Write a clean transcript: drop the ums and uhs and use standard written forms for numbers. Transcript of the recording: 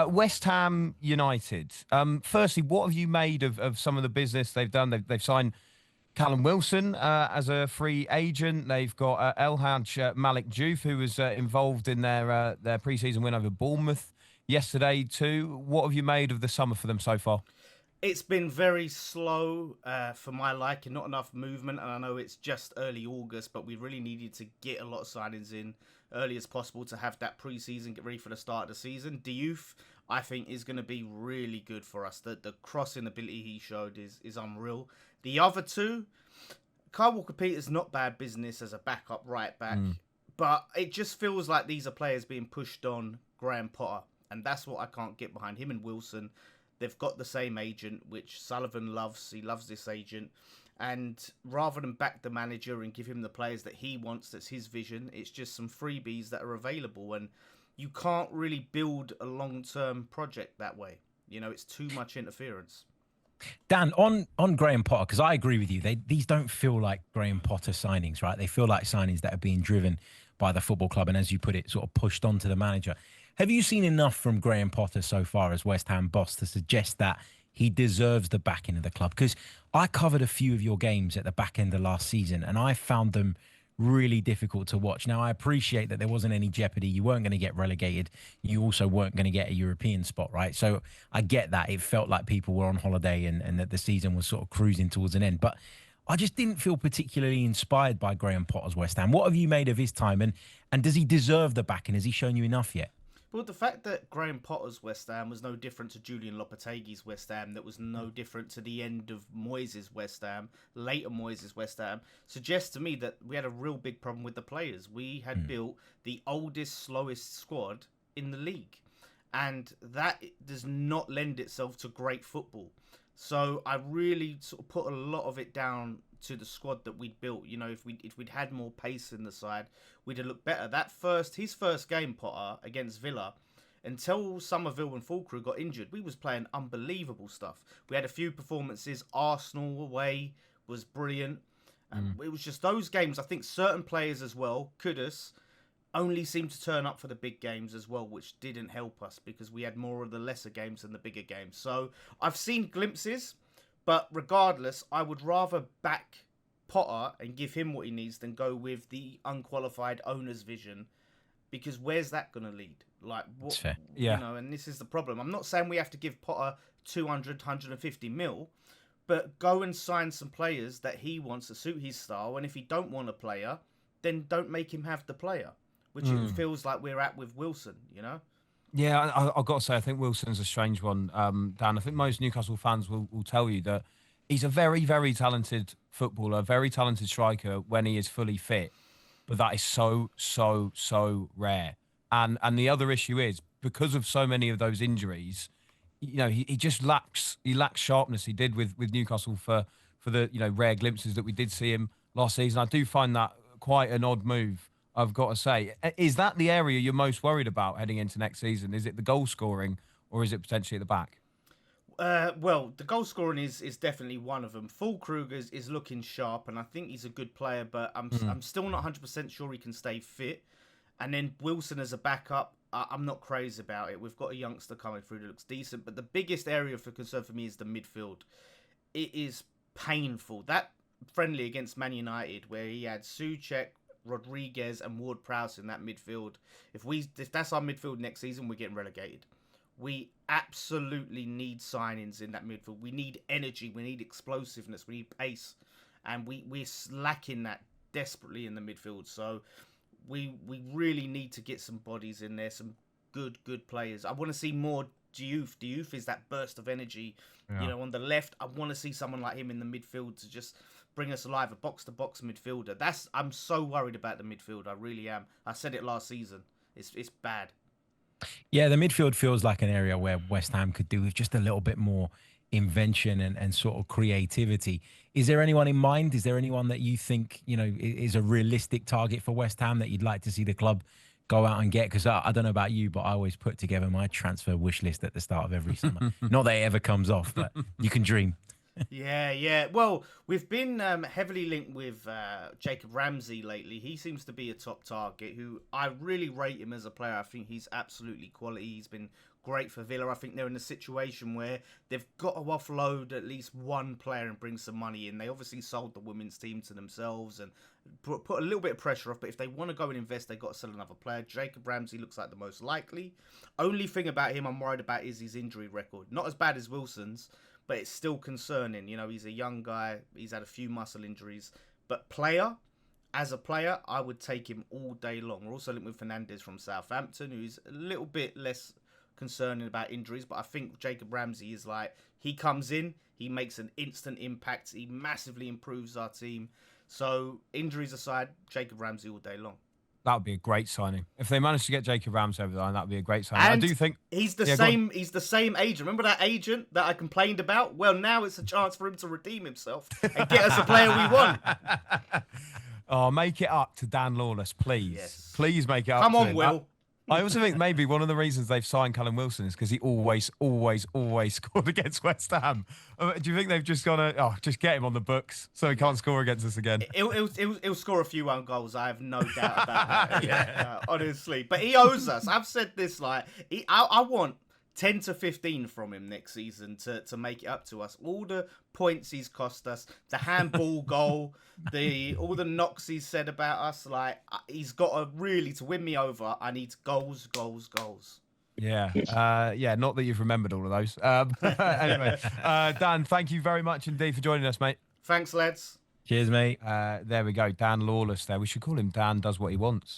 West Ham United. Firstly, what have you made of some of the business they've done? They've signed Callum Wilson as a free agent. They've got Malik Diouf, who was involved in their pre-season win over Bournemouth yesterday too. What have you made of the summer for them so far? It's been very slow for my liking, not enough movement, and I know it's just early August, but we really needed to get a lot of signings in early as possible to have that pre-season, get ready for the start of the season. Diouf, I think, is going to be really good for us. The crossing ability he showed is unreal. The other two, Kyle Walker-Peters, not bad business as a backup right back, but it just feels like these are players being pushed on Graham Potter, and that's what I can't get behind. Him and Wilson, they've got the same agent, which Sullivan loves. He loves this agent. And rather than back the manager and give him the players that he wants, that's his vision, it's just some freebies that are available. And you can't really build a long-term project that way. You know, it's too much interference. Dan, on Graham Potter, because I agree with you, these don't feel like Graham Potter signings, right? They feel like signings that are being driven by the football club and, as you put it, sort of pushed onto the manager. Have you seen enough from Graham Potter so far as West Ham boss to suggest that he deserves the backing of the club? Because I covered a few of your games at the back end of last season, and I found them really difficult to watch. Now, I appreciate that there wasn't any jeopardy. You weren't going to get relegated. You also weren't going to get a European spot, right? So I get that. It felt like people were on holiday and that the season was sort of cruising towards an end. But I just didn't feel particularly inspired by Graham Potter's West Ham. What have you made of his time? And does he deserve the backing? Has he shown you enough yet? Well, the fact that Graham Potter's West Ham was no different to Julian Lopetegui's West Ham, that was no different to the end of Moyes' West Ham, later Moyes' West Ham, suggests to me that we had a real big problem with the players. We had built the oldest, slowest squad in the league, and that does not lend itself to great football. So I really sort of put a lot of it down to the squad that we'd built. You know, if we'd had more pace in the side, we'd have looked better. His first game, Potter, against Villa, until Somerville and Fulcrew got injured, we was playing unbelievable stuff. We had a few performances. Arsenal away was brilliant. It was just those games. I think certain players as well, Kudus, only seemed to turn up for the big games as well, which didn't help us because we had more of the lesser games than the bigger games. So I've seen glimpses, but regardless, I would rather back Potter and give him what he needs than go with the unqualified owner's vision, because where's that going to lead? Like, what? That's fair. Yeah. You know, and this is the problem. I'm not saying we have to give Potter 200, 150 mil, but go and sign some players that he wants to suit his style. And if he don't want a player, then don't make him have the player, which it feels like we're at with Wilson, you know? Yeah, I've got to say, I think Wilson's a strange one, Dan. I think most Newcastle fans will tell you that he's a very, very talented footballer, very talented striker when he is fully fit. But that is so, so, so rare. And the other issue is, because of so many of those injuries, you know, he just lacks sharpness. He did with Newcastle for the, you know, rare glimpses that we did see him last season. I do find that quite an odd move, I've got to say. Is that the area you're most worried about heading into next season? Is it the goal scoring, or is it potentially at the back? Well, the goal scoring is definitely one of them. Fulkrug is looking sharp, and I think he's a good player, but I'm still not 100% sure he can stay fit. And then Wilson as a backup, I'm not crazy about it. We've got a youngster coming through that looks decent, but the biggest area for concern for me is the midfield. It is painful. That friendly against Man United, where he had Souček, Rodriguez, and Ward-Prowse in that midfield. If that's our midfield next season, we're getting relegated. We absolutely need signings in that midfield. We need energy. We need explosiveness. We need pace. And we're lacking that desperately in the midfield. So we really need to get some bodies in there, some good players. I want to see more Diouf. Diouf is that burst of energy. Yeah. You know, on the left, I want to see someone like him in the midfield to just bring us alive, a box-to-box midfielder. I'm so worried about the midfield. I really am. I said it last season. It's bad. Yeah, the midfield feels like an area where West Ham could do with just a little bit more invention and sort of creativity. Is there anyone in mind? Is there anyone that you think, you know, is a realistic target for West Ham that you'd like to see the club go out and get? Because I don't know about you, but I always put together my transfer wish list at the start of every summer. Not that it ever comes off, but you can dream. Yeah. Well, we've been heavily linked with Jacob Ramsey lately. He seems to be a top target who I really rate him as a player. I think he's absolutely quality. He's been great for Villa. I think they're in a situation where they've got to offload at least one player and bring some money in. They obviously sold the women's team to themselves and put a little bit of pressure off, but if they want to go and invest, they've got to sell another player. Jacob Ramsey looks like the most likely. Only thing about him I'm worried about is his injury record. Not as bad as Wilson's, but it's still concerning. You know, he's a young guy. He's had a few muscle injuries. But as a player, I would take him all day long. We're also linked with Fernandes from Southampton, who's a little bit less concerning about injuries. But I think Jacob Ramsey is like, he comes in, he makes an instant impact. He massively improves our team. So injuries aside, Jacob Ramsey all day long. That would be a great signing. If they manage to get Jacob Ramsey over the line, that would be a great signing. And I do think he's the same. He's the same agent. Remember that agent that I complained about? Well, now it's a chance for him to redeem himself and get us a player we want. Oh, make it up to Dan Lawless, please. Yes. Please make it up. Come to on, him. Will. I also think maybe one of the reasons they've signed Callum Wilson is because he always scored against West Ham. Do you think they've just gone just get him on the books so he can't score against us again? He'll score a few own goals. I have no doubt about that. Yeah, honestly. But he owes us. I've said this, like, I want 10 to 15 from him next season to make it up to us. All the points he's cost us, the handball goal, all the knocks he's said about us, like, he's got to win me over. I need goals. Yeah. Not that you've remembered all of those. Anyway, Dan, thank you very much indeed for joining us, mate. Thanks, lads. Cheers, mate. There we go. Dan Lawless there. We should call him Dan Does What He Wants.